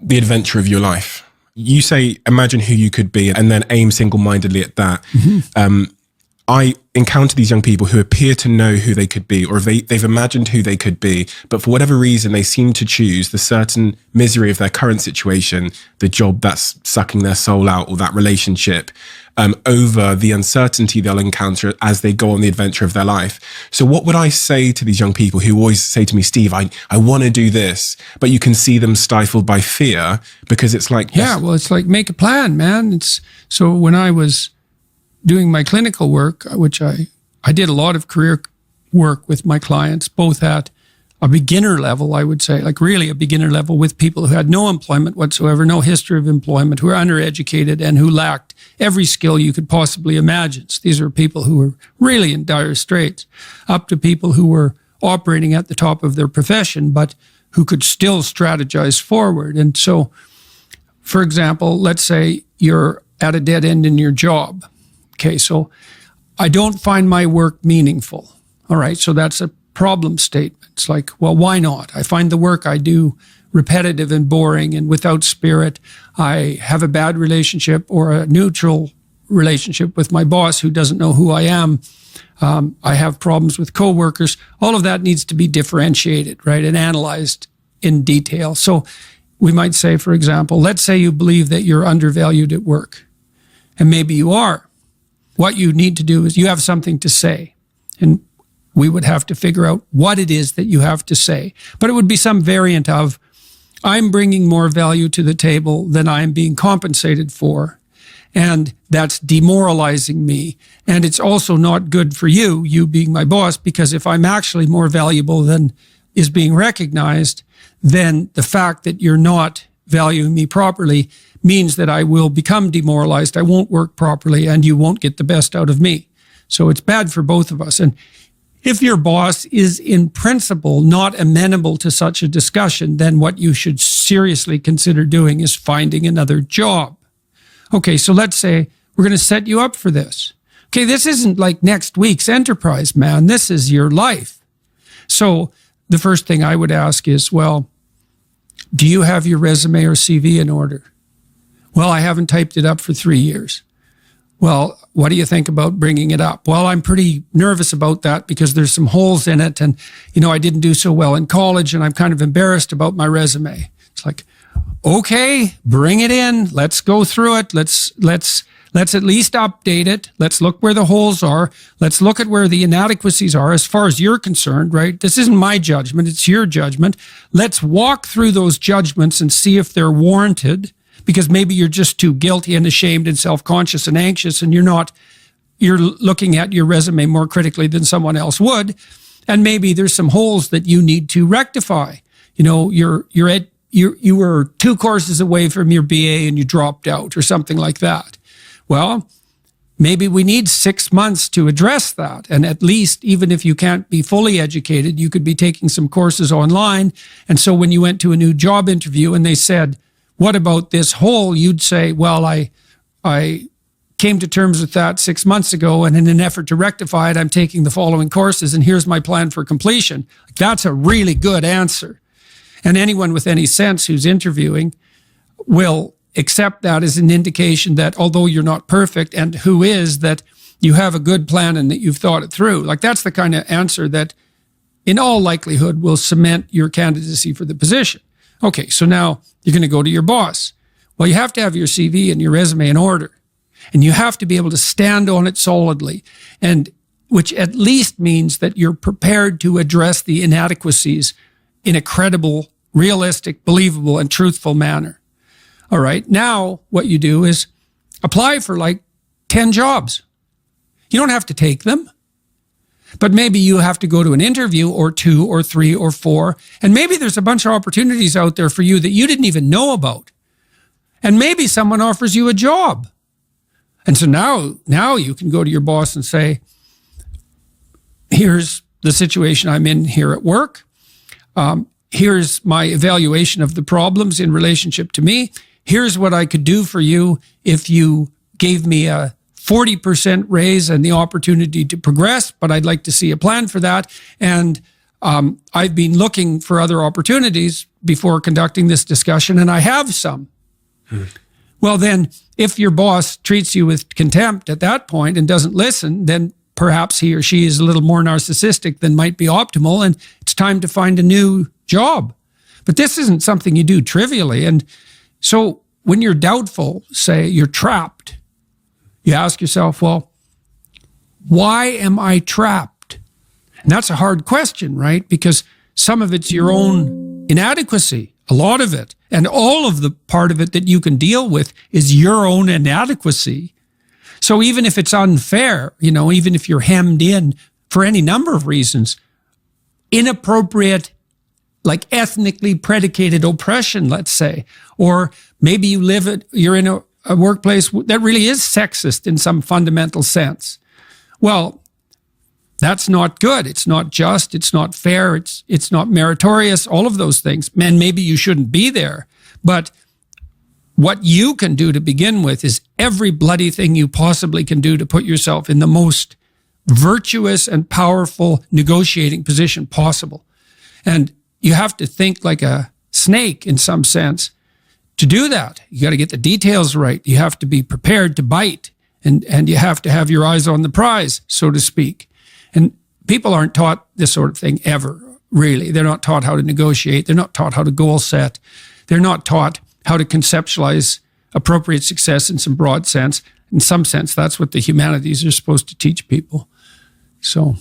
the adventure of your life. You say, imagine who you could be and then aim single-mindedly at that. I encounter these young people who appear to know who they could be, or they've imagined who they could be, but for whatever reason, they seem to choose the certain misery of their current situation, the job that's sucking their soul out, or that relationship, over the uncertainty they'll encounter as they go on the adventure of their life. So what would I say to these young people who always say to me, Steve, I want to do this, but you can see them stifled by fear because it's like... Yeah, well, it's like, make a plan, man. So when I was doing my clinical work, which I did a lot of career work with my clients, both at a beginner level, I would say, like really a beginner level, with people who had no employment whatsoever, no history of employment, who were undereducated and who lacked every skill you could possibly imagine. So these are people who were really in dire straits, up to people who were operating at the top of their profession, but who could still strategize forward. And so, for example, let's say you're at a dead end in your job. Okay, so I don't find my work meaningful. All right, so that's a problem statement. It's like, well, why not? I find the work I do repetitive and boring and without spirit. I have a bad relationship or a neutral relationship with my boss who doesn't know who I am. I have problems with coworkers. All of that needs to be differentiated, right, and analyzed in detail. So we might say, for example, let's say you believe that you're undervalued at work, and maybe you are. What you need to do is you have something to say, and we would have to figure out what it is that you have to say. But it would be some variant of, I'm bringing more value to the table than I'm being compensated for, and that's demoralizing me. And it's also not good for you being my boss, because if I'm actually more valuable than is being recognized, then the fact that you're not valuing me properly means that I will become demoralized, I won't work properly, and you won't get the best out of me. So it's bad for both of us. And if your boss is in principle not amenable to such a discussion, then what you should seriously consider doing is finding another job. Okay, so let's say we're going to set you up for this. Okay, this isn't like next week's enterprise, man. This is your life. So the first thing I would ask is, well, do you have your resume or CV in order? Well, I haven't typed it up for 3 years. Well, what do you think about bringing it up? Well, I'm pretty nervous about that because there's some holes in it, and, I didn't do so well in college, and I'm kind of embarrassed about my resume. It's like, okay, bring it in. Let's go through it. Let's at least update it. Let's look where the holes are. Let's look at where the inadequacies are as far as you're concerned, right? This isn't my judgment. It's your judgment. Let's walk through those judgments and see if they're warranted, because maybe you're just too guilty and ashamed and self-conscious and anxious, and you're looking at your resume more critically than someone else would. And maybe there's some holes that you need to rectify. You were 2 courses away from your BA and you dropped out or something like that. Well, maybe we need 6 months to address that. And at least, even if you can't be fully educated, you could be taking some courses online. And so when you went to a new job interview and they said, what about this hole? You'd say, well, I came to terms with that 6 months ago, and in an effort to rectify it, I'm taking the following courses, and here's my plan for completion. That's a really good answer. And anyone with any sense who's interviewing will accept that as an indication that although you're not perfect, and who is, that you have a good plan and that you've thought it through. Like, that's the kind of answer that in all likelihood will cement your candidacy for the position. Okay, so now you're going to go to your boss. Well, you have to have your CV and your resume in order, and you have to be able to stand on it solidly, and which at least means that you're prepared to address the inadequacies in a credible, realistic, believable, and truthful manner. All right, now what you do is apply for like 10 jobs. You don't have to take them, but maybe you have to go to an interview or 2 or 3 or 4, and maybe there's a bunch of opportunities out there for you that you didn't even know about. And maybe someone offers you a job. And so now you can go to your boss and say, here's the situation I'm in here at work. Here's my evaluation of the problems in relationship to me. Here's what I could do for you if you gave me a 40% raise and the opportunity to progress, but I'd like to see a plan for that. And I've been looking for other opportunities before conducting this discussion, and I have some. Well, then, if your boss treats you with contempt at that point and doesn't listen, then perhaps he or she is a little more narcissistic than might be optimal, and it's time to find a new job. But this isn't something you do trivially. And so when you're doubtful, say you're trapped, you ask yourself, well, why am I trapped? And that's a hard question, right? Because some of it's your own inadequacy, a lot of it. And all of the part of it that you can deal with is your own inadequacy. So even if it's unfair, even if you're hemmed in for any number of reasons, inappropriate, like ethnically predicated oppression, let's say, or maybe you're in a workplace that really is sexist in some fundamental sense. Well, that's not good. It's not just. It's not fair. It's not meritorious. All of those things. And maybe you shouldn't be there. But what you can do to begin with is every bloody thing you possibly can do to put yourself in the most virtuous and powerful negotiating position possible. And you have to think like a snake in some sense to do that. You got to get the details right. You have to be prepared to bite, and you have to have your eyes on the prize, so to speak. And people aren't taught this sort of thing ever, really. They're not taught how to negotiate. They're not taught how to goal set. They're not taught how to conceptualize appropriate success in some broad sense. In some sense, that's what the humanities are supposed to teach people. So...